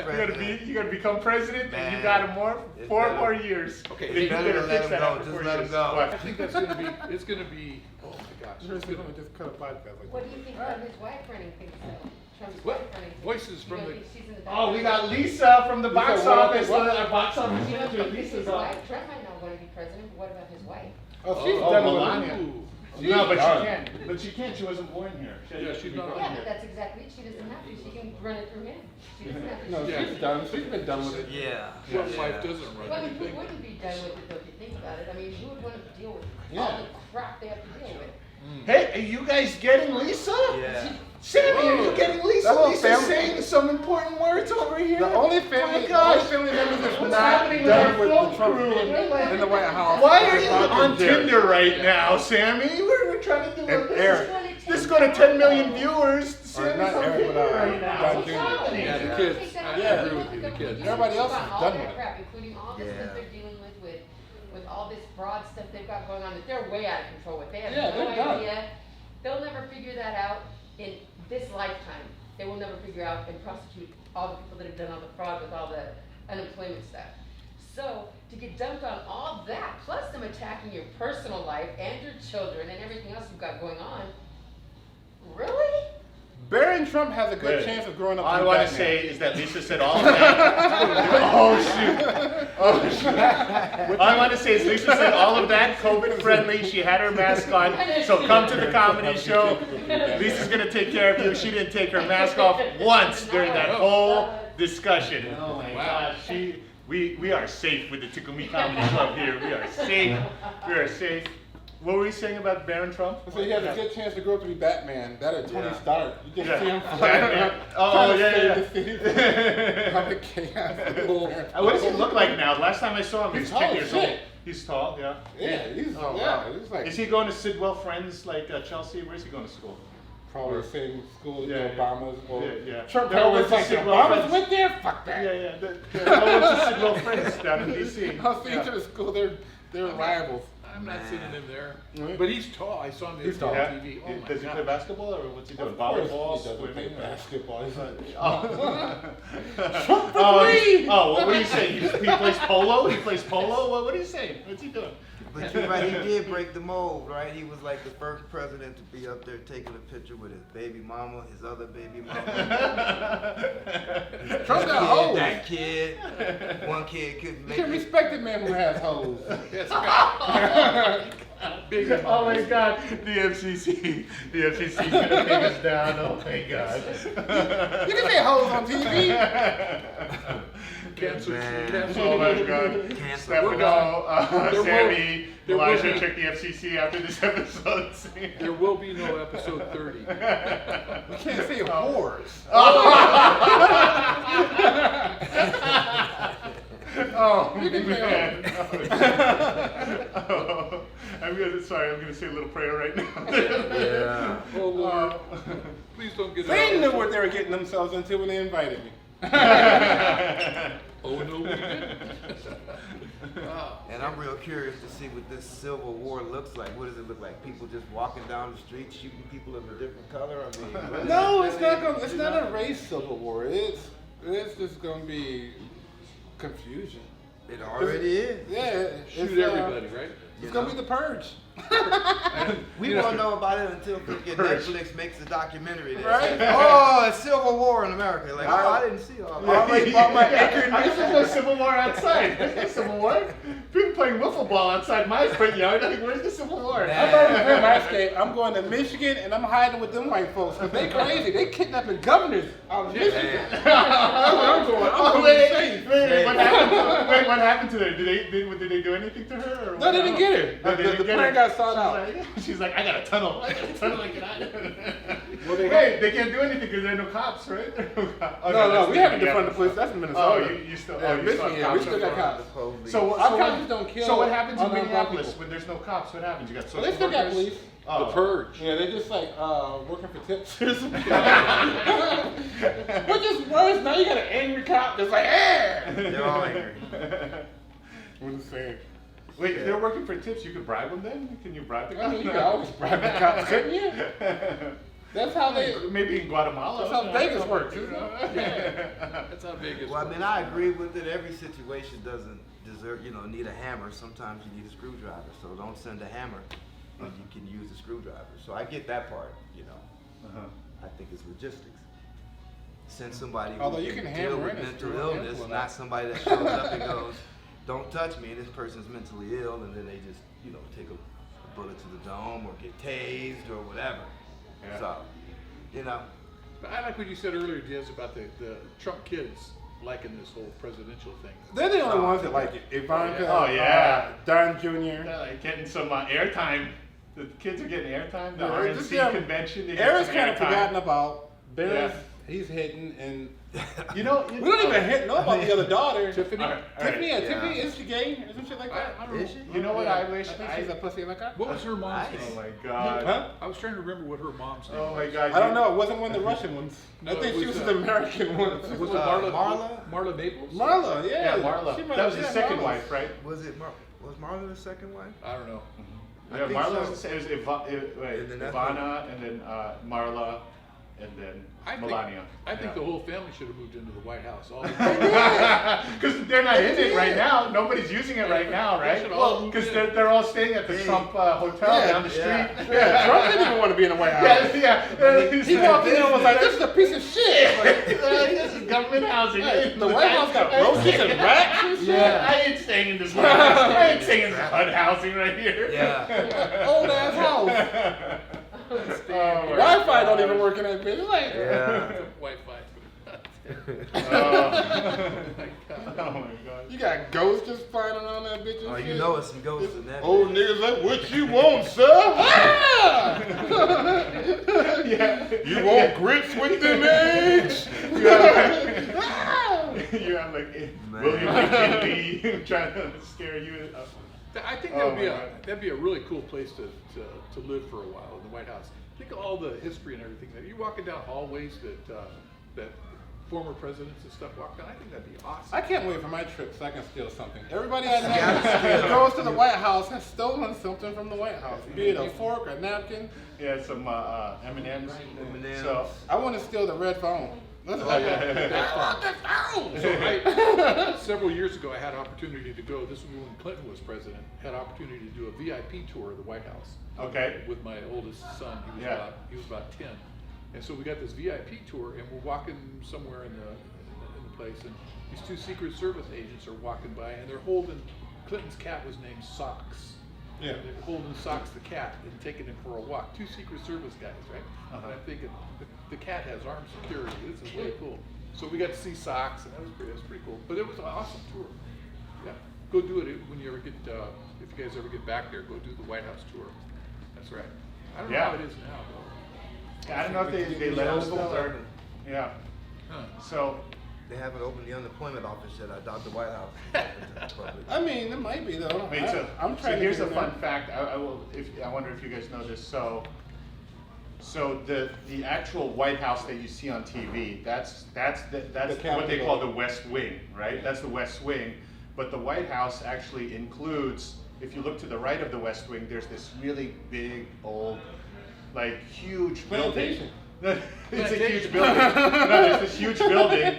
You gotta become president, and you Man. got It's 4 better. more years. Okay, Then it's you better better to let fix him that go. after Just 4 let him years. go. What? I think it's gonna be, oh my gosh. Sure, we don't just cut a podcast like What that. do you think about his wife running things though? Trump's What? wife running things. Voices from You don't the- think she's in the Oh, we got background? Lisa from the box Lisa, what? office. What? Our box office You don't manager. think this is Lisa's his on. wife? Trump might not want to be president, but what about his wife? Oh, she's Oh, done Melania. with it. Ooh. No, but done. she can't. But she can't. She wasn't born here. Yeah, she's not Yeah, but that's exactly it. She doesn't have to. She can run it through him. She doesn't have to. No, Yeah. she's done. She's been done with it. Yeah. What Yeah. wife doesn't run Well, I mean, who anything? wouldn't be done with it though, if you think about it? I mean, who would want to deal with Yeah. all the crap they have to deal with? Hey, are you guys getting Lisa? Yeah. Sammy, are you getting Lisa? That little Lisa's family- saying some important words over here. The only My family, gosh. members that's What's not happening with done our with film the Trump crew? in the White House. Why are is you Bob on and Jerry. Tinder right now, Sammy? We're trying to do And this. Eric. This is going to 10 million viewers. Or Sammy's not on Eric, Tinder but right now. Don What's Jr. happening? Yeah, the I kids. think that I everybody agree wants with you, to the go- kids. you Everybody think else about is all done that with it. crap, including all this Yeah. that they're dealing with all this broad stuff they've got going on, that they're way out of control with. They have Yeah, no they're done. idea. They'll never figure that out in this lifetime. They will never figure out and prosecute all the people that have done all the fraud with all the unemployment stuff. So to get dumped on all that, plus them attacking your personal life and your children and everything else you've got going on, really? Barron Trump has a good Wait. chance of growing up All to I be want to Batman. say is that Lisa said all of that. Oh shoot! Oh shoot! All I want to say is Lisa said all of that COVID friendly. She had her mask on. So come to the comedy show. Lisa's gonna take care of you. She didn't take her mask off once during that whole discussion. Oh my gosh! We are safe with the Tickle Me Comedy Club here. We are safe. We are safe. What were you saying about Barron Trump? So he has a good chance to grow up to be Batman. That or Tony Yeah. Stark. You just Yeah. see him flying Batman. around Oh, trying to yeah, save yeah. the city from the chaos. What does he look like now? Last time I saw him, he was He's tall 10 as years shit. old. He's tall, yeah. Yeah, he's Oh, yeah, wow. he's like Is he going to Sidwell Friends like Chelsea? Where's he going to school? probably the same school as Yeah, the yeah. Obama's. Or Yeah, yeah. Trump They're all probably was went like, to the Sidwell Obamas Friends. went there? Fuck that. Yeah, yeah. They're all went to Sidwell Friends down in D.C. I'll see Yeah. each of the school. They're rivals. I'm not sitting in there. Mhm. But he's tall. I saw him He's on tall. Yeah. TV. Oh my Does he play God. basketball or what's he doing? Of course Volleyball, he doesn't play swimming? basketball. He's like, What are you saying? He plays polo? He plays polo? What are you saying? What's he doing? But you're right, he did break the mold, right? He was like the first president to be up there taking a picture with his baby mama, his other baby mama. His Trump got kid, hoes. that kid. One kid couldn't you make can it. respect a man who has hoes. That's right. Big Oh my God, the FCC is gonna take us down. Oh my God. You can say hoes on TV. Cancel. Man. Cancel. Oh my God. Cancel. Stefano, There will- Sammy, there will Elijah, be- check the FCC after this episode. There will be no episode 30. You can't say whores. Oh You can say man. Oh. I'm gonna say a little prayer right now. Yeah. Oh Lord. Please don't get They it knew out. what they were getting themselves into when they invited me. Oh no, we didn't. Wow. And I'm real curious to see what this Civil War looks like. What does it look like? People just walking down the street shooting people of a different color? I mean, what is No, it it's really? not gonna. It's not a race civil war. It's just gonna be confusion. It already is. Yeah, Shoot it's, everybody, right? It's gonna be the purge. We won't know about it until freaking Netflix makes a documentary. That Right. says, oh, it's Civil War in America. Like, oh, I didn't see all I that. already bought my anchored There's no Civil War outside. There's no Civil War. People playing wiffle ball outside my front yard. Like, where's the Civil War? I'm already prepared my escape. I'm going to Michigan and I'm hiding with them white folks because they crazy. They kidnapping governors out of Michigan. That's where I'm going. I'm going Wait, safe. what happened to her? Did they do anything to her? Or No, they didn't get her. No, they The didn't get plane her. got sought out. She's like, I got a tunnel. I get out. Well, they- Wait, they can't do anything because there are no cops, right? There are no cops. Oh, No, that's we haven't yeah. defunded the police. That's in Minnesota. Oh, you still. Yeah, Oh, you Michigan, still yeah, we still got cops. So Our cops don't kill So what happens in unarmed Minneapolis people. when there's no cops? What happens? You got social Well, they still got workers? police. Oh. The purge. Yeah, they just like working for tips or something. Which is worse. Now you got an angry cop that's like, eh. They're all angry. What is saying? Wait, if they're working for tips, you could bribe them then? Can you bribe the I cops? mean, you can always bribe the cops, couldn't you? That's how they. Maybe in Guatemala. That's how Vegas works, You isn't know? That's how Vegas Well, I works. mean, I agree with it. Every situation doesn't deserve, need a hammer. Sometimes you need a screwdriver. So don't send a hammer when you can use a screwdriver. So I get that part, Uh-huh. I think it's logistics. Send somebody who Although you can deal hammer with in a mental screw, illness, yeah. not somebody that shows up and goes, don't touch me, and this person's mentally ill, and then they just, take a bullet to the dome or get tased or whatever. Yeah. So, But I like what you said earlier, Diaz, about the Trump kids liking this whole presidential thing. They're the only ones that like it. Ivanka, Oh, yeah. Don Jr. Yeah, like getting some airtime. The kids are getting airtime. The Yeah, just RNC them. convention. They get Aaron's some kind of airtime. forgotten about. Barron's, Yeah. he's hitting, and You know, we don't even know about the other daughter. Tiffany? All right. Tiffany, yeah, Yeah. Tiffany, is she gay or some shit like that? I don't Is know. she? You know what I wish? I think she's a pussy like that. What was her mom's Nice. Oh name? my God. Huh? I was trying to remember what her mom's name Oh was. my God. I don't know. It wasn't one of the Russian ones. No, I think it she was, was the American one. Was it Marla? Marla Maples? Marla, yeah. Yeah, Marla. She might- That was his yeah, second Marla. wife, right? was Marla the second wife? I don't know. I Yeah, think Marla so. was the same. It was And then that's Ivana, and then Marla, and then Melania. I think the whole family should have moved into the White House. All Because they're not in it right now. Nobody's using it right now, They right? should all move Because in. they're all staying at the Trump hotel Yeah, down the street. yeah. Yeah, Trump didn't even want to be in the White House. Yeah. He walked in and was like, "This is a piece of shit." This is government housing. Hey, the White House got roaches and rats and shit. Yeah, I ain't staying in this White House. I ain't staying in this HUD housing right here. Yeah. Old ass house. Oh, my Wi-Fi don't God. even work in that bitch. It's like, Yeah. Wi-Fi. Oh my God. you got ghosts just flying around that bitch and Oh, shit. you know it's some ghosts in that. Old niggas like, what you want, sir? Ah! Yeah. You want grits with them eggs? You have like Man. William Kennedy trying to scare you. I think Oh, that would be my a God. that'd be a really cool place to live for a while in the White House. Think of all the history and everything that you're walking down hallways that former presidents and stuff walk down. I think that'd be awesome. I can't wait for my trip so I can steal something. Everybody I know Yeah. that goes to the White House has stolen something from the White House. Be it a fork, a napkin. Yeah, some M&Ms. M&Ms. So, I want to steal the red phone. Let's go. I want the phone. So several years ago, I had opportunity to go. This was when Clinton was president. Had opportunity to do a VIP tour of the White House. Okay. With my oldest son, Yeah. he was about 10, and so we got this VIP tour, and we're walking somewhere in the place, and these two Secret Service agents are walking by, and they're holding Clinton's cat was named Socks. Yeah. They're holding Socks the cat and taking him for a walk. Two Secret Service guys, right? Uh-huh. And I'm thinking, the cat has armed security. This is really cool. So we got to see Socks, and that was pretty cool. But it was an awesome tour. Yeah, go do it when you ever get, if you guys ever get back there, go do the White House tour. That's right. I don't know Yeah. how it is now, though. I don't know if they let us know. Or, yeah. Huh. So, They haven't opened the unemployment office yet. I doubt the White House is open to the public. I mean, it might be though. wait, so, I'm so trying here's to a get in fun there. fact. I wonder if you guys know this. So the actual White House that you see on TV, that's what they call the West Wing, right? That's the West Wing. But the White House actually includes, if you look to the right of the West Wing, there's this really big, old, like huge building. Plantation. It's a huge building. No, there's this huge building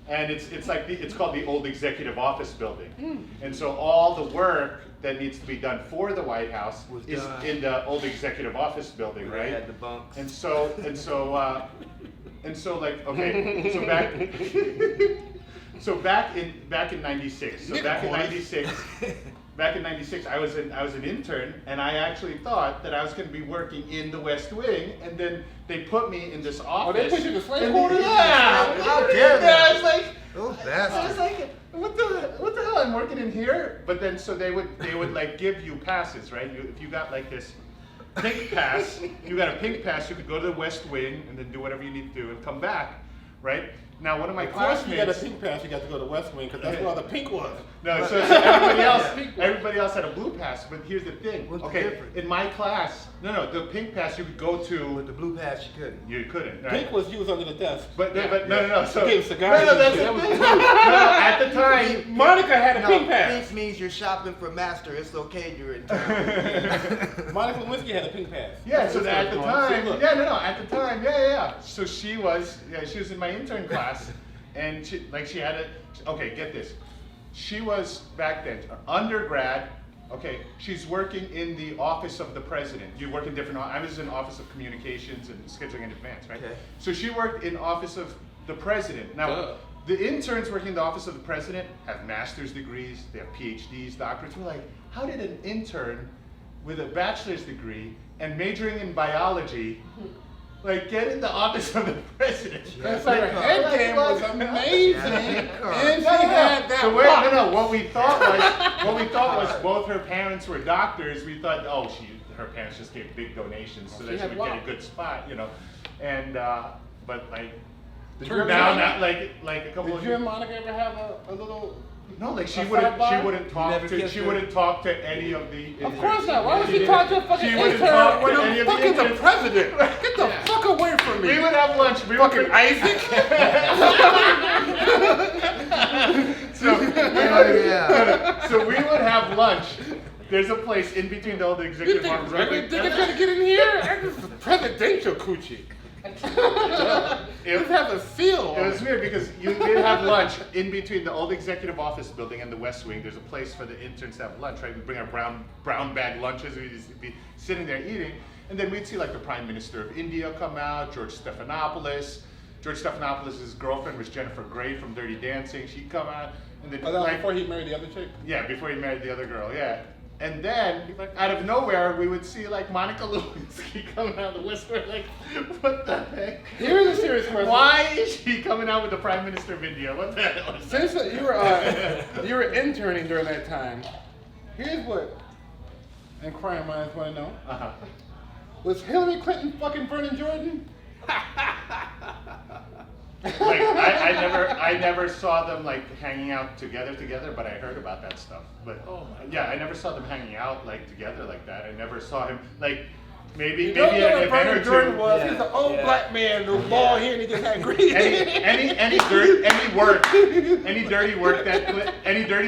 And it's like it's called the old executive office building. And so all the work that needs to be done for the White House Was is done. in the old executive office building, Where right? they had the bunks. And so like okay, so back in '96. So back in '96. Back in '96, I was an intern, and I actually thought that I was going to be working in the West Wing, and then they put me in this office. Oh, they put you in the slave and quarters? Yeah. How dare they? I was like, Those I was bastards. like, what the hell? I'm working in here. But then so they would like give you passes, right? If you got like this pink pass, you got a pink pass, you could go to the West Wing and then do whatever you need to do and come back, right? Now one of my Of course, you got a classmates. pink pass. You got to go to West Wing because that's where all the pink was. No, so everybody else had a blue pass. But here's the thing. What's the Okay, difference? in my class, the pink pass you could go With to. the blue pass, you couldn't. You couldn't. Right? Pink was used under the desk. But no. So Gave cigars no, and that's shit. the thing. No, at the time. Monica had a No, pink pass. pink means you're shopping for master. It's okay, you're in town. Monica Lewinsky had a pink pass. Yeah, so at the time, See, look. at the time, yeah. So she was in my intern class, and she had a, okay, get this. She was, back then, undergrad, okay, she's working in the office of the president. You work in different, I was in office of communications and scheduling in advance, right? Okay. So she worked in office of the president. Now, Duh. the interns working in the office of the president have master's degrees, they have PhDs, doctorates. We're like, how did an intern with a bachelor's degree and majoring in biology like get in the office of the president? Because her head game was amazing, Yeah. and she had that So walk. what we thought was both her parents were doctors. We thought, oh, her parents just gave big donations so She that she had would walk. get a good spot, And but like Did you ever now, have- like a couple Did of you and Monica ever have a little? no, like she a wouldn't never kissed her? talk to any of the Of interns. course not. Why would she talk to a fucking She wouldn't intern talk when to I'm any of the fucking the interns. president? Get the fuck away from me. We would have lunch. We would fucking Isaac. So we would have lunch. There's a place in between the old You executive think arms. regular niggas trying to get in here? This is presidential coochie. This has a seal It on was it. weird because you did have lunch in between the old executive office building and the West Wing. There's a place for the interns to have lunch, right? We bring our brown bag lunches. We'd just be sitting there eating. And then we'd see like the Prime Minister of India come out, George Stephanopoulos. George Stephanopoulos' girlfriend was Jennifer Grey from Dirty Dancing. She'd come out. And then Oh, that was before he married the other chick? yeah, before he married the other girl, yeah. And then, out of nowhere, we would see like Monica Lewinsky coming out of the West Wing, like, what the heck? Here's a serious question. Why is she coming out with the Prime Minister of India? What the hell is that? Since you were interning during that time, here's what inquiring minds want to know. Uh-huh. Was Hillary Clinton fucking Vernon Jordan? Like, I never saw them like hanging out together, but I heard about that stuff. But Oh my yeah, I never saw them hanging out like together like that. I never saw him like maybe You know at an what event Vernon or Jordan two. was? Yeah, He's an old yeah. black man with bald hair and he just had green Any dirty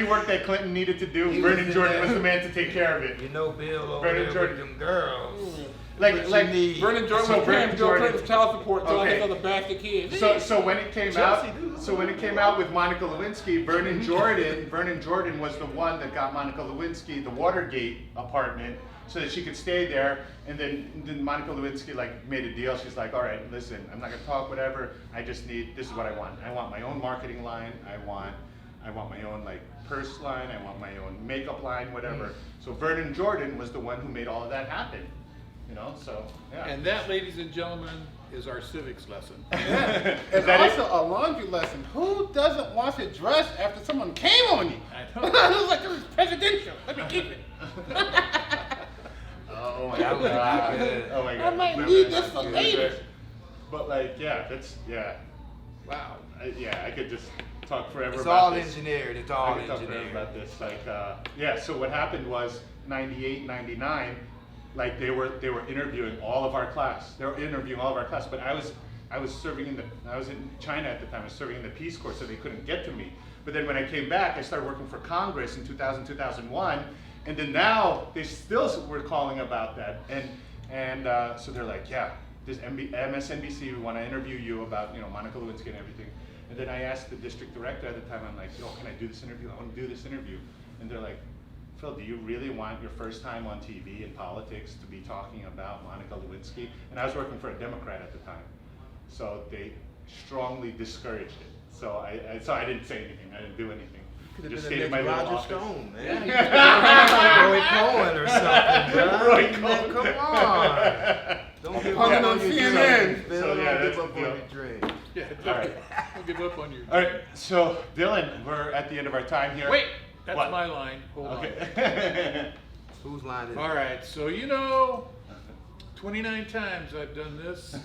work that Clinton needed to do, He was Vernon in Jordan there. was the man to take care of it. You know Bill over Vernon there Jordan. with them girls. Like What you need. Vernon Jordan So was paying Vernon Bill Jordan- Clinton's child support to all Okay. his other bastard kids. So when it came Chelsea, out, dude. so when it came out with Monica Lewinsky, Vernon Jordan was the one that got Monica Lewinsky the Watergate apartment so that she could stay there. And then Monica Lewinsky like made a deal. She's like, all right, listen, I'm not gonna talk whatever. I just need, this is what I want. I want my own marketing line. I want my own like purse line. I want my own makeup line, whatever. So Vernon Jordan was the one who made all of that happen. You know, so yeah. And that, ladies and gentlemen, is our civics lesson. And that also a laundry lesson. Who doesn't want to dress after someone came on you? I know. It was like it was presidential. Let me keep it. Oh my That was god. good. Oh my I god. might That need was this for good. later. But like, yeah, Wow. I could just talk forever It's about all this. engineered. It's I all could talk forever engineered. about this. Like, yeah. So what happened was 98, 99. Like they were interviewing all of our class. They were interviewing all of our class. But I was serving I was in China at the time. I was serving in the Peace Corps, so they couldn't get to me. But then when I came back, I started working for Congress in 2000, 2001. And then now they still were calling about that. And so they're like, yeah, this MSNBC, we want to interview you about, Monica Lewinsky and everything. And then I asked the district director at the time, I'm like, yo, can I do this interview? I want to do this interview. And they're like, Phil, do you really want your first time on TV in politics to be talking about Monica Lewinsky? And I was working for a Democrat at the time. So they strongly discouraged it. So I didn't say anything. I didn't do anything. Could have Just been the stayed in my next little Roger office. Stone, man. Yeah. Roy Cohen or something, bro. Roy Man, Cohen. come on. Don't give Put it up on on your CNN. dreams, Bill. So, yeah, Don't that's give up the on deal. your dreams. Yeah, All right. don't give up on your. All right, so Dillon, we're at the end of our time here. Wait, that's What? my line. Hold on. Okay. Whose line is it? All right, so 29 times I've done this.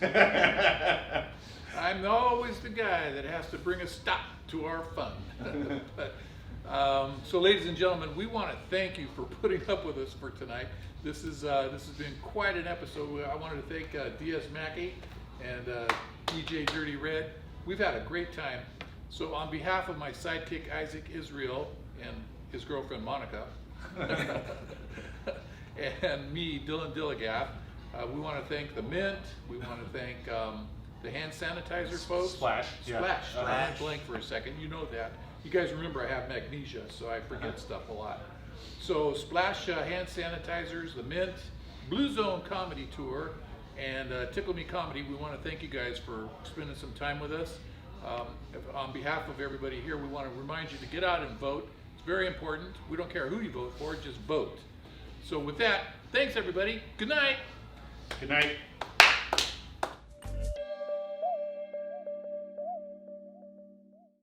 I'm always the guy that has to bring a stop to our fun. But, so, ladies and gentlemen, we want to thank you for putting up with us for tonight. This has been quite an episode. I wanted to thank Diaz Mackie and DJ Dirty Red. We've had a great time. So, on behalf of my sidekick Isaac Israel and his girlfriend Monica, and me, Dillon Dilligaff, we want to thank the Mint. We want to thank the hand sanitizer folks. Splash. Yeah. Splash. I Splash. went blank for a second. You know that. You guys remember I have magnesia, so I forget stuff a lot. So Splash hand sanitizers, the Mint, Blue Zone Comedy Tour, and Tickle Me Comedy. We want to thank you guys for spending some time with us. On behalf of everybody here, we want to remind you to get out and vote. It's very important. We don't care who you vote for, just vote. So with that, thanks everybody. Good night. Good night.